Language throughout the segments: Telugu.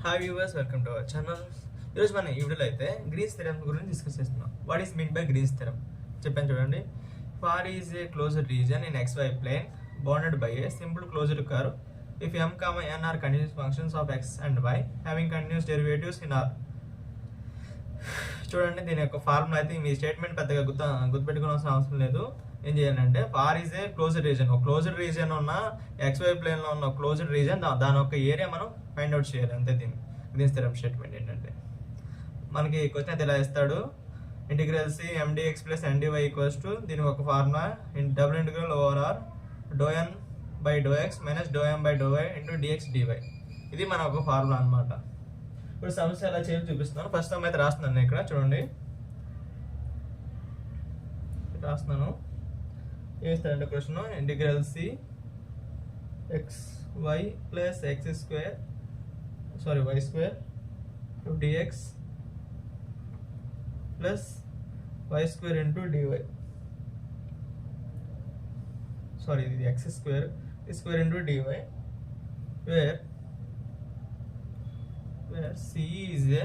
Hi viewers, welcome to our channel. ఈరోజు మనం ఈ వీడియోలో అయితే గ్రీన్స్ థియరమ్ గురించి డిస్కస్ చేస్తున్నాం. What is mean by Green's theorem చెప్పాను చూడండి. For is a closed region in XY plane bounded by a simple closed curve if m, n are continuous functions of x and y having continuous derivatives in R. చూడండి, దీని యొక్క ఫార్ములా అయితే మీ స్టేట్మెంట్ పెద్దగా గుర్తుపెట్టుకోవాల్సిన అవసరం లేదు. ఏం చేయాలంటే for is a closed region, ఒక క్లోజ్డ్ రీజన్ ఉన్న XY ప్లేన్ లో ఉన్న క్లోజ్డ్ రీజన్ దాని యొక్క ఏరియా మనం ఫైండ్ అవుట్ చేయాలి. అంతే గ్రీన్స్ థియరమ్ స్టేట్మెంట్ ఏంటంటే మనకి క్వశ్చన్ అయితే ఇలా ఇస్తాడు. Integral C MdX plus Ndy equals to దీని ఒక formula double integral over R డోఎన్ బై డోఎక్స్ మైనస్ డోఎం బై డోవై ఇంటూ డిఎక్స్ డివై. ఇది మన ఒక ఫార్ములా అనమాట. ఇప్పుడు సమస్య ఎలా చేయాలి చూపిస్తున్నాను. ఫస్ట్ టైం అయితే రాస్తున్నాను ఇక్కడ చూడండి, రాస్తున్నాను. ఏం ఇస్తారంటే question integral C XY plus x square y square d x plus y square into d y. ఇది x square into d y where C is a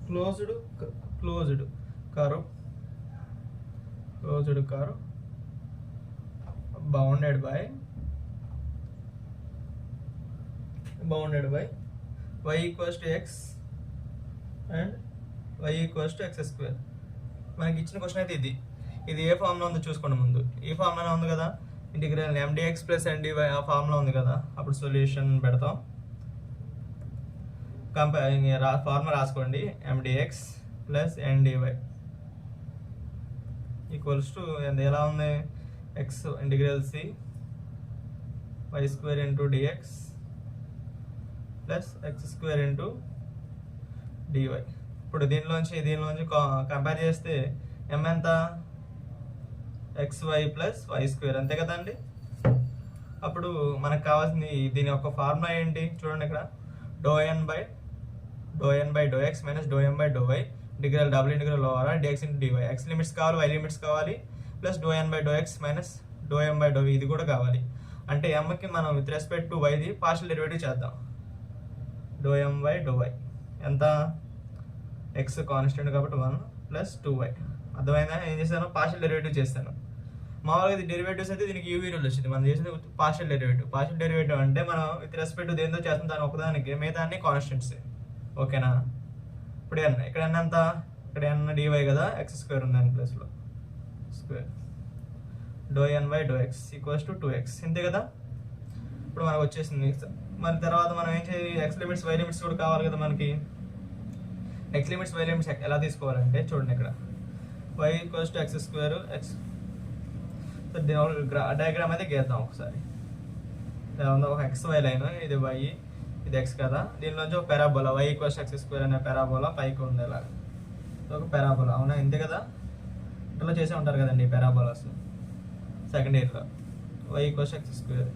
closed curve bounded by y equals to x and y equals to x square. మనకి ఇచ్చిన క్వశ్చన్ అయితే ఇది ఏ ఫార్ములా ఉందో చూసుకోండి. ముందు ఈ ఫార్ములా ఉంది కదా, ఇంటిగ్రల్ MdX ప్లస్ Ndy ఆ ఫార్ములా ఉంది కదా. అప్పుడు సొల్యూషన్ పెడతాం. ఫార్ములా రాసుకోండి, MdX plus Ndy equals to ఎలా ఉంది, x integral C y square into dx plus x square into dy. ఇప్పుడు దీనిలోంచి కంపేర్ చేస్తే m ఎంత, xy ప్లస్ y స్క్వేర్, అంతే కదండి. అప్పుడు మనకు కావాల్సింది దీని యొక్క ఫార్ములా ఏంటి చూడండి. ఇక్కడ డోఎన్ బై డోఎక్స్ మైనస్ డోఎం బై డోవై integral double integral over dx into d y. x limits కావాలి, y లిమిట్స్ కావాలి, ప్లస్ డోఎన్ బై డోఎక్స్ మైనస్ డోఎం బై డోవై ఇది కూడా కావాలి. అంటే mకి మనం విత్ రెస్పెక్ట్ టు yది పార్షియల్ డెరివేటివ్ చేద్దాం. డోఎం బై డోవై ఎంత, x కాన్స్టెంట్ కాబట్టి 1 ప్లస్ 2y. అర్థమైందా? ఏం చేశాను, పార్షియల్ డెరివేటివ్ చేస్తాను. మామూలుగా ఇది డెరివేటివ్స్ అయితే దీనికి u రూల్ వచ్చింది. మనం చేసేది పార్షియల్ డెరివేటివ్ అంటే మనం విత్ రెస్పెక్ట్ టు దేంతో చేస్తాం, దాని ఒకదానికి, మిగతా అన్ని కాన్స్టెంట్స్. ఓకేనా? ఇప్పుడు ఇక్కడ n ఎంత, ఇక్కడ n dy కదా, ఎక్స్ స్క్వేర్ ఉంది n ప్లస్లో స్క్వేర్ డోఎన్ బై డోఎక్స్ ఈక్వల్స్ టు 2x, ఇంతే కదా. ఇప్పుడు మనకు వచ్చేసింది. మరి తర్వాత మనం ఏం చేయాలి, x లిమిట్స్ y లిమిట్స్ కూడా కావాలి కదా మనకి. x లిమిట్స్ y లిమిట్స్ ఎలా తీసుకోవాలంటే చూడండి, ఇక్కడ y equals to x square X. Diagram అయితే గీద్దాం ఒకసారి. ఒక XY లైన్, ఇది y ఇది x కదా. దీనిలోంచి ఒక parabola y equals X square అనే పెరాబోలా పైకి ఉంది. ఇలాగ ఒక పెరాబోలా, అవునా? ఇంతే కదా. ఇట్లా చేసే ఉంటారు కదండి పెరాబోలాస్ సెకండ్ ఇయర్లో. y equals X square.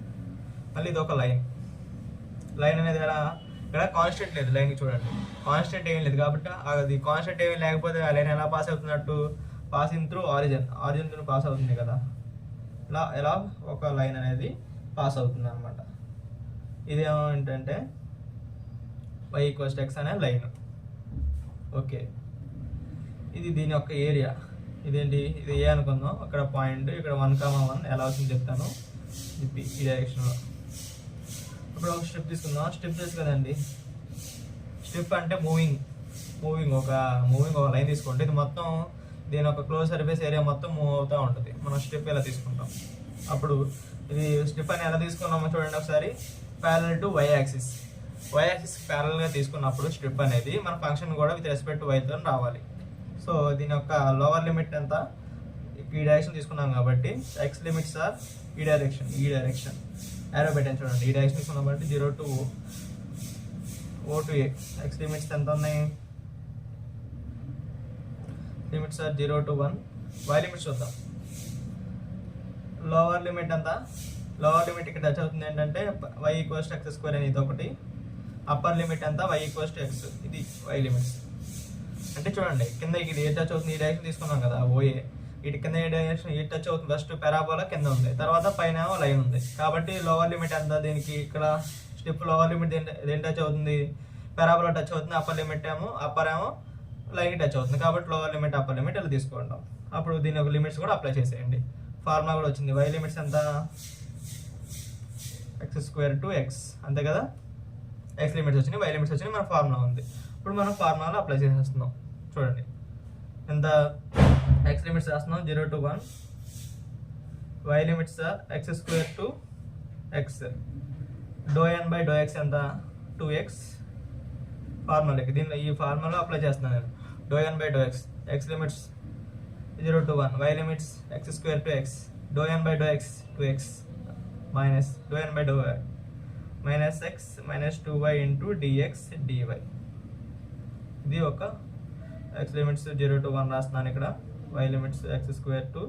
మళ్ళీ ఇది ఒక లైన్ అనేది ఇక్కడ కాన్స్టెంట్ లేదు లైన్కి. చూడండి, కాన్స్టెంట్ ఏం లేదు కాబట్టి అది కాన్స్టెంట్ ఏమీ లేకపోతే ఆ లైన్ ఎలా పాస్ అవుతున్నట్టు, passing through origin through pass అవుతుంది కదా. ఎలా ఒక లైన్ అనేది పాస్ అవుతుంది అనమాట. ఇది ఏమంటే y ఈక్వల్స్ x అనే లైన్. ఓకే, ఇది దీని యొక్క ఏరియా. ఇదేంటి, ఇది ఏ అనుకుందాం. అక్కడ పాయింట్, ఇక్కడ 1,1 ఎలా అవుతుంది చెప్తాను. ఈ డైరెక్షన్లో. ఇప్పుడు ఒక స్టెప్ తీసుకుందాం. స్టెప్ తెలుసు కదండి, స్టెప్ అంటే మూవింగ్ ఒక లైన్ తీసుకుంటే ఇది మొత్తం దీని ఒక క్లోజ్ సర్ఫేస్ ఏరియా మొత్తం మూవ్ అవుతూ ఉంటుంది. మనం స్టెప్ ఎలా తీసుకుంటాం. అప్పుడు ఇది స్టెప్ అని ఎలా తీసుకున్నామో చూడండి ఒకసారి. ప్యారలల్ టు y యాక్సిస్ ప్యారలల్గా తీసుకున్నప్పుడు స్టెప్ అనేది మన ఫంక్షన్ కూడా విత్ రెస్పెక్ట్ టు వైతో రావాలి. సో దీని యొక్క లోవర్ లిమిట్ ఎంత, ఈ డైరెక్షన్ తీసుకున్నాం కాబట్టి x లిమిట్స్ ఆర్ ఈ డైరెక్షన్ యారో పెట్టాను చూడండి. ఈ డైరెక్షన్ తీసుకున్నాం కాబట్టి 0 to O to A. x limits ఎంత ఉన్నాయి, limits are 0 to 1. y limits చూద్దాం. లోవర్ లిమిట్ ఎంత, లోవర్ లిమిట్ ఇక్కడ టచ్ అవుతుంది ఏంటంటే y equals to x square అని ఇది ఒకటి. అప్పర్ లిమిట్ ఎంత, y ఈక్వల్స్ టు ఎక్స్, ఇది y లిమిట్స్. అంటే చూడండి, కింద ఇది ఏ టచ్ అవుతుంది, ఈ డైరెక్షన్ తీసుకున్నాం కదా OA, ఇటు కింద ఏ డైరెక్షన్ ఈ టచ్ అవుతుంది. ఫస్ట్ పారాబోలా కింద ఉంది, తర్వాత పైన లైన్ ఉంది కాబట్టి లోవర్ లిమిట్ ఎంత దీనికి, ఇక్కడ స్టెప్ లోవర్ లిమిట్ దేని టచ్ అవుతుంది, పారాబోలా టచ్ అవుతుంది. అప్పర్ లిమిట్ ఏమో లైన్ టచ్ అవుతుంది, కాబట్టి లోవర్ లిమిట్ అప్పర్ లిమిట్ ఇలా తీసుకుంటాం. అప్పుడు దీని ఒక లిమిట్స్ కూడా అప్లై చేసేయండి. ఫార్ములా కూడా వచ్చింది, y లిమిట్స్ ఎంత x² x అంతే కదా. x లిమిట్స్ వచ్చినాయి, y లిమిట్స్ వచ్చినాయి, మన ఫార్ములా ఉంది. ఇప్పుడు మనం ఫార్ములాలో అప్లై చేసేస్తున్నాం. చూడండి ఎంత x లిమిట్స్ రాస్తున్నాం 0 to 1, y limits x² to x, ∂n/∂x ఎంత 2x. ఫార్ములాకి దీనిలో ఈ ఫార్ములా అప్లై చేస్తున్నాను నేను. ∂n/∂x, x limits 0 to 1, y limits x² to x, ∂n/∂x 2x minus ∂n/∂y minus x minus 2y into dx dy. ఇది ఒక x లిమిట్స్ 0 to 1 రాస్తున్నాను ఇక్కడ, y limits x² to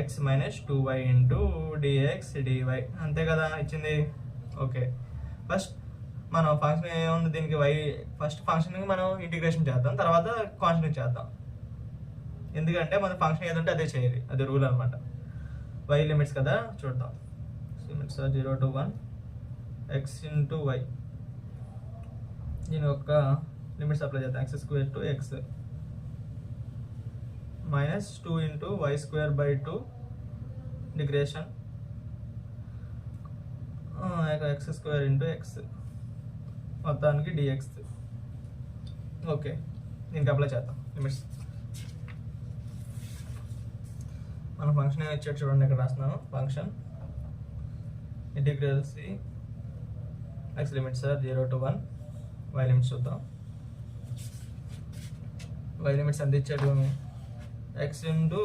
x minus 2y into dx dy అంతే కదా ఇచ్చింది. ఓకే, ఫస్ట్ మనం ఫంక్షన్ ఏముంది దీనికి ఫస్ట్ ఫంక్షన్కి మనం ఇంటిగ్రేషన్ చేద్దాం, తర్వాత కాన్స్టెంట్ చేద్దాం. ఎందుకంటే మన ఫంక్షన్ ఏదంటే అదే చేయాలి, అది రూల్ అనమాట. y లిమిట్స్ కదా చూద్దాం. Limits 0 to 1 x into y, దీని యొక్క లిమిట్స్ అప్లై చేద్దాం. x² to x minus 2 into y²/2 integration x² into x మొత్తానికి dx. ఓకే, దీనికి అప్లై చేద్దాం లిమిట్స్. మన ఫంక్షన్ ఏమి ఇచ్చాడు చూడండి, ఇక్కడ రాస్తున్నాను. Function integral C x limits 0 to 1, y limits చూద్దాం. y లిమిట్స్ ఎంత ఇచ్చాడు, x into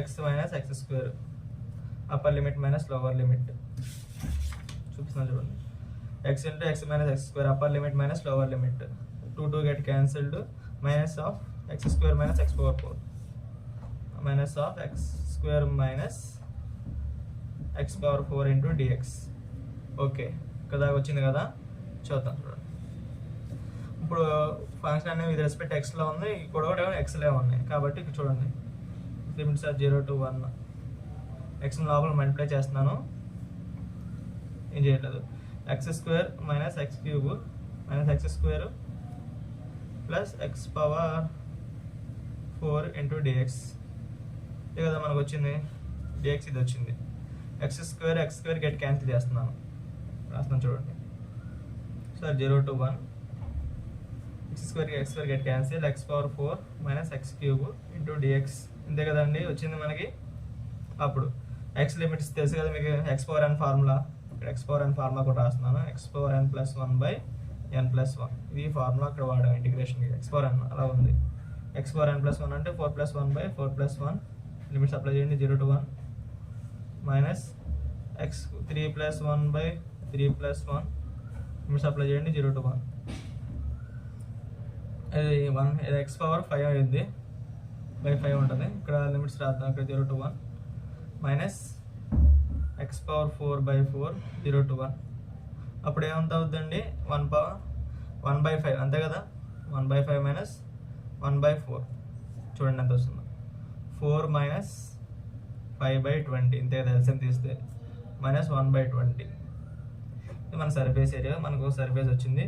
x minus x², upper limit minus lower limit చూపిస్తున్నాను చూడండి. x into x minus x², upper limit minus lower limit, 2 get cancelled, minus of x² minus x⁴ minus of x² minus x⁴ into dx. Okay, కదా వచ్చింది కదా, చూద్దాం చూడండి. ఇప్పుడు ఫంక్షన్ అనేది విత్ రెస్పెక్ట్ ఎక్స్లో ఉంది, ఇక్కడ కూడా ఎక్స్లే ఉన్నాయి, కాబట్టి ఇక్కడ చూడండి లిమిట్స్ 0 to 1, ఎక్స్ లోపల మల్టిప్లై చేస్తున్నాను, ఏం చేయట్లేదు. x² minus x³ minus x² plus x⁴ into dx. ఇది కదా మనకు వచ్చింది, dx ఇది వచ్చింది. x² గెట్ క్యాన్సిల్ చేస్తున్నాను, రాస్తున్నాను చూడండి. Sir 0 to 1 x² get cancel, x⁴ minus x³ into dx ఇంతే కదండి వచ్చింది మనకి. అప్పుడు x లిమిట్స్ తెలుసు కదా మీకు, x⁴n ఫార్ములా, ఇక్కడ x⁴n ఫార్ములా కూడా రాస్తున్నాను. x⁴n + 1/n+1 ఇది ఫార్ములా అక్కడ వాడాం ఇంటిగ్రేషన్కి. x⁴n అలా ఉంది, x⁴n + 1 అంటే 4 + 1/4+1 లిమిట్స్ అప్లై చేయండి 0 to 1 minus x3 + 1/3+1 limits apply చేయండి 0 to 1. ఇది 1 ఇది x⁴ 5 అయింది, /5 ఉంటుంది. ఇక్కడ లిమిట్స్ రాద్దాం, ఇక్కడ 0 to 1 మైనస్ x⁴ 4/4 0 to 1. అప్పుడు ఏమంత అవుతుందండి, 1/5 అంతే కదా. 1/5 మైనస్ 1/4 చూడండి ఎంత వస్తుందో, 4 మైనస్ 5/20 ఇంతే కదా, ఎల్సిఎం తీస్తే మైనస్ 1/20. ఇది మన సర్ఫేస్ ఏరియా, మనకు సర్ఫేస్ వచ్చింది.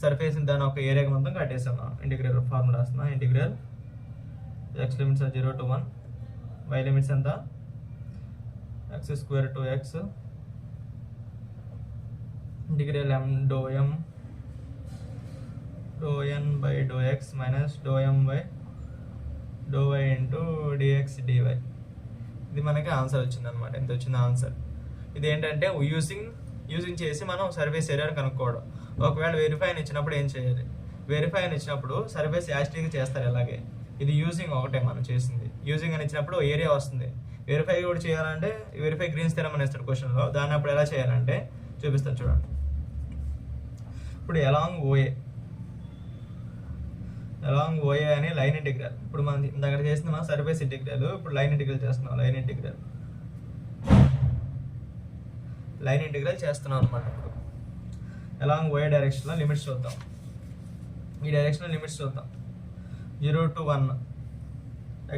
సర్ఫేస్ దాని ఒక ఏరియాకి మొత్తం కట్టేసాం. ఇంటిగ్రల్ ఫార్ములా రాస్తున్నా, integral x limits 0 to 1, y limits ఎంత x² to x integral ∂m/∂x minus ∂m/∂y into dx dy. ఇది మనకి ఆన్సర్ వచ్చింది అనమాట. ఎంత వచ్చింది ఆన్సర్. ఇది ఏంటంటే యూజింగ్ చేసి మనం సర్ఫేస్ ఏరియాని కనుక్కోవడం. ఒకవేళ వెరిఫై అని ఇచ్చినప్పుడు ఏం చేయాలి, వెరిఫై అని ఇచ్చినప్పుడు సర్ఫేస్ యాస్టిక్ చేస్తారు. అలాగే ఇది యూజింగ్ ఒకటే మనం చేసింది. యూజింగ్ అని ఇచ్చినప్పుడు ఏరియా వస్తుంది. వెరిఫై కూడా చేయాలంటే వెరిఫై గ్రీన్స్ థియరమ్ అని ఇస్తాడు క్వశ్చన్లో, దాన్ని అప్పుడు ఎలా చేయాలంటే చూపిస్తాను చూడండి. ఇప్పుడు అలాంగ్ ఓఏ అని లైన్ ఇంటిగ్రల్. ఇప్పుడు మనం దగ్గర చేసిన మనం సర్ఫేస్ ఇంటిగ్రల్, ఇప్పుడు లైన్ ఇంటిగ్రల్ చేస్తున్నాం. లైన్ ఇంటిగ్రల్ చేస్తున్నాం అనమాట. ఇప్పుడు అలాంగ్ ఓఏ డైరెక్షన్లో లిమిట్స్ చూద్దాం. ఈ డైరెక్షన్లో లిమిట్స్ చూద్దాం. 0 to 1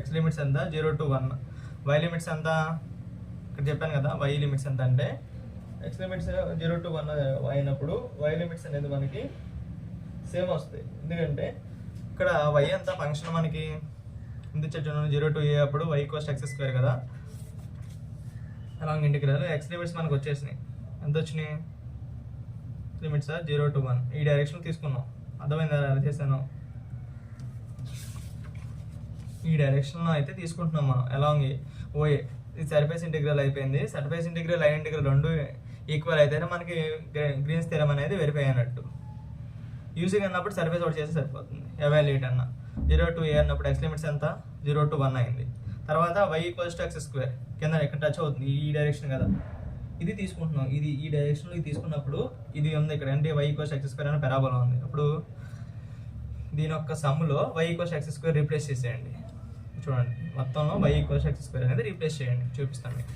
x లిమిట్స్ ఎంత 0 to 1, y లిమిట్స్ ఎంత ఇక్కడ చెప్పాను కదా వై లిమిట్స్ ఎంత అంటే ఎక్స్ లిమిట్స్ 0 to 1 అయినప్పుడు వై లిమిట్స్ అనేది మనకి సేమ్ వస్తాయి. ఎందుకంటే ఇక్కడ వై అంత ఫంక్షన్ మనకి ఎంత ఇచ్చాడు 0 to a అప్పుడు y ఈక్వల్స్ x స్క్వేర్ కదా. అలాంగ్ ఇంటిగ్రల్ ఎక్స్ లిమిట్స్ మనకు వచ్చేసినాయి. ఎంత వచ్చినాయి లిమిట్స్ 0 to 1 ఈ డైరెక్షన్ తీసుకున్నాం. అర్థమైందా ఎలా చేశాను? ఈ డైరెక్షన్లో అయితే తీసుకుంటున్నాం మనం అలాంగ్ ఓఏ. ఇది సర్ఫేస్ ఇంటిగ్రల్ అయిపోయింది. సర్ఫేస్ ఇంటిగ్రల్ లైన్ ఇంటిగ్రల్ రెండు ఈక్వల్ అయితేనే మనకి గ్రీన్స్ థియరం అనేది వెరిఫై అయినట్టు. యూజింగ్ అన్నప్పుడు సర్ఫేస్ ఒకటి చేస్తే సరిపోతుంది. ఎవాల్యుయేట్ అన్న 0 to a అన్నప్పుడు ఎక్స్ లిమిట్స్ ఎంత 0 to 1 అయింది. తర్వాత y equals to x square కింద ఎక్కడ టచ్ అవుతుంది ఈ డైరెక్షన్ కదా, ఇది తీసుకుంటున్నాం. ఇది ఈ డైరెక్షన్లో ఇది తీసుకున్నప్పుడు ఇది ఉంది ఇక్కడ అంటే y ఈక్వల్స్ ఎక్స్ స్క్వేర్ అనే పెరాబోలా ఉంది. అప్పుడు దీని యొక్క సమ్లో y equals X square replace చేసేయండి. చూడండి మొత్తంలో y ఈక్వల్స్ ఎక్స్ స్క్వేర్ అనేది రీప్లేస్ చేయండి. చూపిస్తాను మీకు.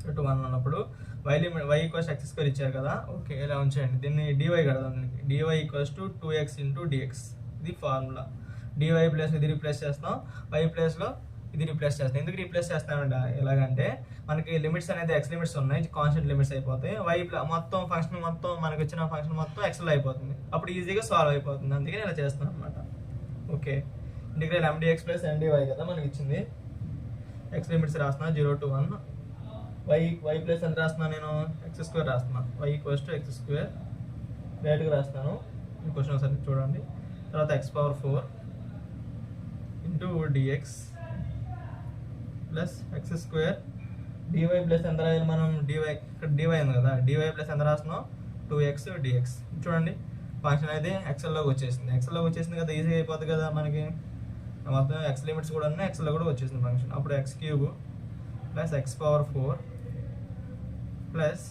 0 to 1 ఉన్నప్పుడు y ఈక్వల్స్ ఎక్స్ స్క్వేర్ ఇచ్చారు కదా, ఓకే ఇలా ఉంచేయండి. దీన్ని dy కడదాం. dy equals to 2x into dx. ఇది ఫార్ములా. dy ప్లేస్ ఇది రీప్లేస్ చేస్తాం, y ప్లేస్లో ఇది రీప్లేస్ చేస్తాం. ఎందుకు రీప్లేస్ చేస్తామంట ఎలాగంటే మనకి లిమిట్స్ అనేది ఎక్స్ లిమిట్స్ ఉన్నాయి, కాన్స్టెంట్ లిమిట్స్ అయిపోతాయి. మొత్తం ఫంక్షన్ మొత్తం మనకి వచ్చిన ఫంక్షన్ మొత్తం ఎక్స్లో అయిపోతుంది. అప్పుడు ఈజీగా సాల్వ్ అయిపోతుంది. అందుకే ఇలా చేస్తాను అనమాట. Okay integral mdx plus mdy కదా మనకి ఇచ్చింది. ఎక్స్ లిమిట్స్ రాస్తున్నా 0 to 1. y ప్లస్ ఎంత రాస్తున్నాను నేను ఎక్స్ స్క్వేర్ రాస్తున్నాను. y equals to x square డైరెక్ట్గా రాస్తాను. ఈ క్వశ్చన్ ఒకసారి చూడండి. తర్వాత x⁴ into dx plus x square dy plus ఎంత రాయాలి మనం dy ఇక్కడ dy ఉంది కదా, dy ప్లస్ ఎంత రాస్తున్నాం 2x dx. చూడండి ఫంక్షన్ అయితే ఎక్స్ఎల్లోకి వచ్చేసింది. ఎక్స్ఎల్లోకి వచ్చేసింది కదా, ఈజీగా అయిపోతుంది కదా మనకి. మొత్తం ఎక్స్ లిమిట్స్ కూడా ఉన్నాయి, ఎక్స్ఎల్లో కూడా వచ్చేసింది ఫంక్షన్. అప్పుడు x³ plus x⁴ plus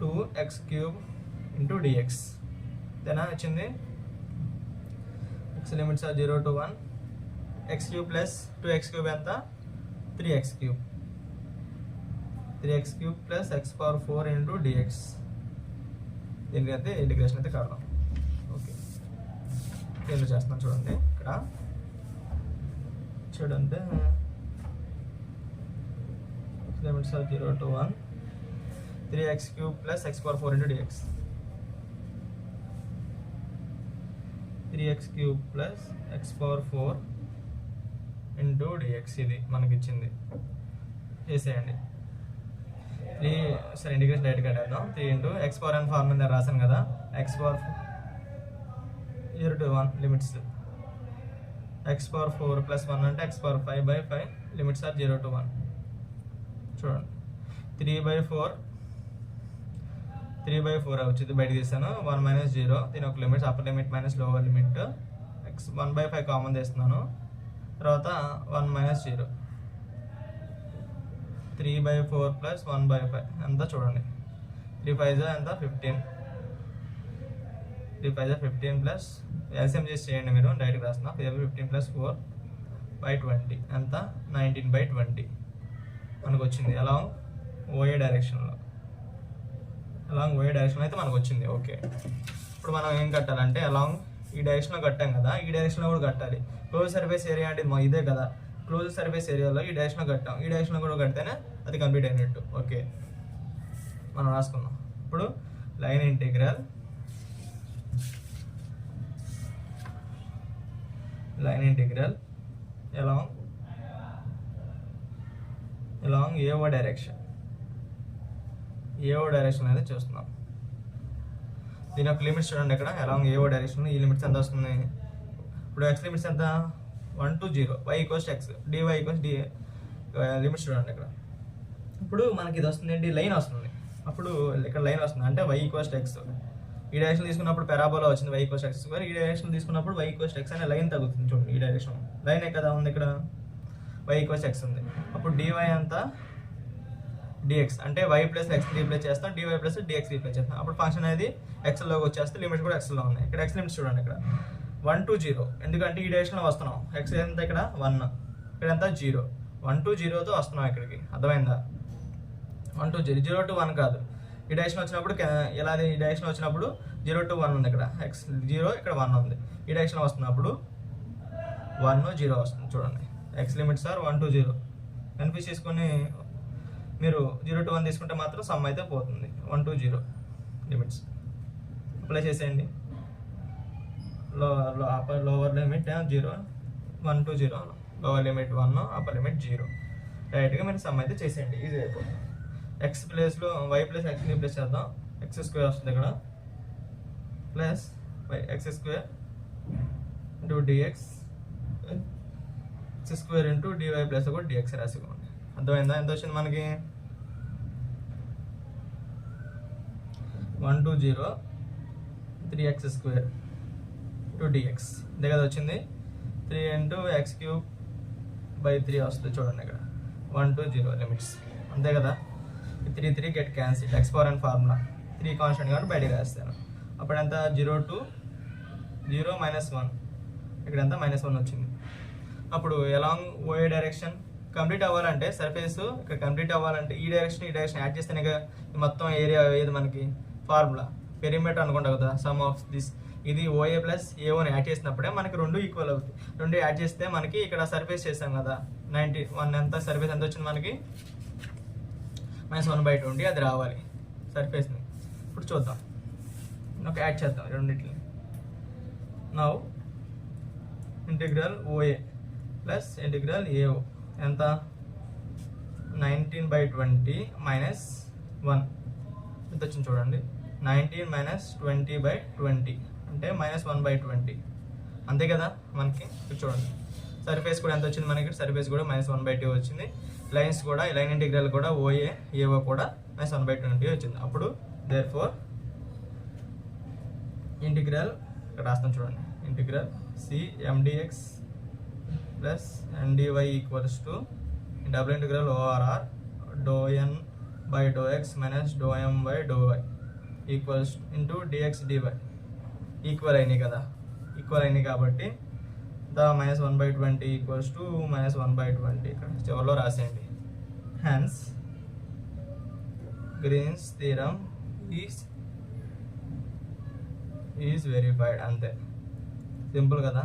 2x³ into dx Dena వచ్చింది. X limits 0 to 1 x³ plus 2x³ ఎంత 3x³ plus x⁴ into dx. దీనికైతే ఇంటిగ్రేషన్ అయితే కడదాం. ఓకే దీనిలో చేస్తున్నాను చూడండి. ఇక్కడ చూడండి limits 0 to 1 3x³ plus x⁴ into dx. 3x³ plus x⁴ into dx ఇది మనకి ఇచ్చింది. చేసేయండి. సరే ఇంటిగ్రేషన్ డైరెక్ట్ కట్టేద్దాం. 3 ఇంటూ x⁴n ఫార్మ్ మీద రాశాను కదా, x⁴ 0 to 1 limits x⁴ plus 1 అంటే x⁵/5 లిమిట్స్ 0 to 1. చూడండి 3/4 వచ్చింది, బయట తీసాను. 1 - 0 దీని ఒక limits upper limit minus lower limit. x 1/5 common తీస్తున్నాను. తర్వాత 1 - 0 3/4 ప్లస్ 1/5 ఎంత చూడండి 3 5 ఎంత 15. 3 5 15 ప్లస్ ఎల్సిఎం చేసి చేయండి మీరు, డైరెక్ట్ రాస్తున్నా. 15 ప్లస్ 4/20 ఎంత 19/20 మనకు వచ్చింది. అలాంగ్ ఓఏ డైరెక్షన్లో అయితే మనకు వచ్చింది. ఓకే ఇప్పుడు మనం ఏం కట్టాలంటే అలాంగ్ ఈ డైరెక్షన్లో కట్టాం కదా, ఈ డైరెక్షన్లో కూడా కట్టాలి. క్లోజ్ సర్ఫేస్ ఏరియా అంటే ఇదే కదా, క్లోజ్ సర్ఫేస్ ఏరియాలో ఈ డైరెక్షన్లో కట్టాం, ఈ డైరెక్షన్లో కూడా కడితేనే అది కంప్లీట్ అయినట్టు. ఓకే మనం రాసుకున్నాం. ఇప్పుడు line integral along AO direction అనేది చూస్తున్నాం. దీని యొక్క లిమిట్స్ చూడండి. ఇక్కడ అలాంగ్ ఏఓ డైరెక్షన్ ఈ లిమిట్స్ ఎంత వస్తుంది. ఇప్పుడు ఎక్స్ లిమిట్స్ ఎంత 1 to 0 y equals x dy equals d limits చూడండి. ఇక్కడ ఇప్పుడు మనకి ఇది వస్తుంది ఏంటి లైన్ వస్తుంది. అప్పుడు ఇక్కడ లైన్ వస్తుంది అంటే y ఈక్వల్స్ x. ఈ డైరెక్షన్ తీసుకున్నప్పుడు పెరాబోలా వచ్చింది y ఈక్వల్స్ x². ఈ డైరెక్షన్ తీసుకున్నప్పుడు y ఈక్వల్స్ x అనే లైన్ తగ్గుతుంది. చూడండి ఈ డైరెక్షన్ లైన్ కదా ఉంది, ఇక్కడ y ఈక్వల్స్ x ఉంది. అప్పుడు dy అంతా dx అంటే y ప్లస్ x రీప్లేస్ చేస్తాం, dy ప్లస్ dx రీప్లేస్ చేస్తాం. అప్పుడు ఫంక్షన్ అనేది ఎక్స్లోకి వచ్చేస్తే లిమిట్స్ కూడా ఎక్స్లో ఉన్నాయి. ఇక్కడ x లిమిట్స్ చూడండి. ఇక్కడ 1 to 0 ఎందుకంటే ఈ డైరెక్షన్లో వస్తున్నాం. x ఎంత ఇక్కడ 1, ఇక్కడ ఎంత 0. 1 to 0తో వస్తున్నాం ఇక్కడికి. అర్థమైందా? 1 to 0 0 to 1 కాదు. ఈ డైరెక్షన్ వచ్చినప్పుడు ఇలా ఈ డైరెక్షన్ వచ్చినప్పుడు 0 to 1 ఉంది. ఇక్కడ x 0 ఇక్కడ 1 ఉంది. ఈ డైరెక్షన్ వస్తున్నప్పుడు 1 0 వస్తుంది. చూడండి x limits are 1 to 0. Confuse చేసుకొని మీరు 0 to 1 తీసుకుంటే మాత్రం సమ్ అయితే పోతుంది. 1 to 0 లిమిట్స్ అప్లై చేసేయండి. Lower limit 0, 1 to 0, lower limit 1, upper limit 0. డైరెక్ట్గా మీరు సమ్ అయితే చేసేయండి, ఈజీ అయిపోతుంది. ఎక్స్ ప్లేస్లో వై ప్లస్ ఎక్స్ని ప్లేస్ చేద్దాం. ఎక్స్ స్క్వేర్ వస్తుంది ఇక్కడ plus x square into dx, x square into dy plus కూడా డిఎక్స్ రాసుకోండి. అర్థమైందా? ఎంత వచ్చింది మనకి? 1 to 0 3x square into dx, ఇదే కదా వచ్చింది. 3 ఇంటూ ఎక్స్ క్యూబ్ బై 3 వస్తుంది చూడండి ఇక్కడ. 1 to 0 లిమిట్స్, అంతే కదా. 3 get cancel. X power and formula 3 constant కాబట్టి బయటకు రాస్తాను. అప్పుడు ఎంత? 0 to 0 -1, ఇక్కడ ఎంత? -1 వచ్చింది. అప్పుడు ఎలాంగ్ ఓఏ డైరెక్షన్ కంప్లీట్ అవ్వాలంటే సర్ఫేస్ ఇక్కడ కంప్లీట్ అవ్వాలంటే ఈ డైరెక్షన్ యాడ్ చేస్తేనే మొత్తం ఏరియా ఏది మనకి ఫార్ములా పెరిమీటర్ అనుకుంటా కదా. సమ్ ఆఫ్ దిస్ ఇది ఓఏ ప్లస్ ఏఓని యాడ్ చేసినప్పుడే మనకి 2 ఈక్వల్ అవుతాయి. 2 యాడ్ చేస్తే మనకి ఇక్కడ సర్ఫేస్ చేసాం కదా 91, ఎంత సర్ఫేస్ ఎంత వచ్చింది మనకి? -1/20 అది రావాలి సర్ఫేస్ని. ఇప్పుడు చూద్దాం, ఒక యాడ్ చేద్దాం రెండింటిని. Now integral OA plus integral AO ఎంత? 19/20 -1 ఎంత వచ్చింది చూడండి. 19 - 20/20 అంటే -1/20, అంతే కదా మనకి. చూడండి సర్ఫేస్ కూడా ఎంత వచ్చింది మనకి? సర్ఫేస్ కూడా -1/2 వచ్చింది. లైన్స్ కూడా లైన్ ఇంటిగ్రల్ కూడా ఓఏ ఏఓ కూడా -1/20 వచ్చింది. అప్పుడు దేర్ఫోర్ ఇంటిగ్రల్ ఇక్కడ రాస్తాం చూడండి. Integral CMdx plus NDy equals to double integral ORR ∂n/∂x -∂m/∂y equals into dx dy. Equal అయినాయి కదా, ఈక్వల్ అయినాయి కాబట్టి -1/20 ఈక్వల్స్ టు -1/20 ఇక్కడ చివరిలో రాసేయండి. Hence Green's theorem is verified. అంతే, సింపుల్ కదా,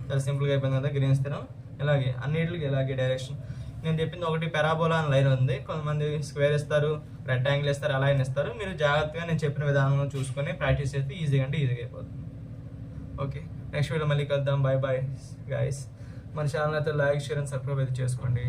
చాలా సింపుల్గా అయిపోయింది కదా గ్రీన్స్ థీరం. ఇలాగే అన్నిటికి ఇలాగే డైరెక్షన్. నేను చెప్పింది ఒకటి పెరాబోలా అని లైన్ ఉంది, కొంతమంది స్క్వేర్ ఇస్తారు, రెక్టాంగిల్ ఇస్తారు, అలా అయినా ఇస్తారు. మీరు జాగ్రత్తగా నేను చెప్పిన విధానం చూసుకొని ప్రాక్టీస్ చేస్తే ఈజీగా అయిపోతుంది. ఓకే, నెక్స్ట్ వీడియో మళ్ళీ కలుద్దాం. Bye bye guys. మన ఛానల్ అయితే లైక్, షేర్ అండ్ సబ్స్క్రైబ్ అయితే చేసుకోండి.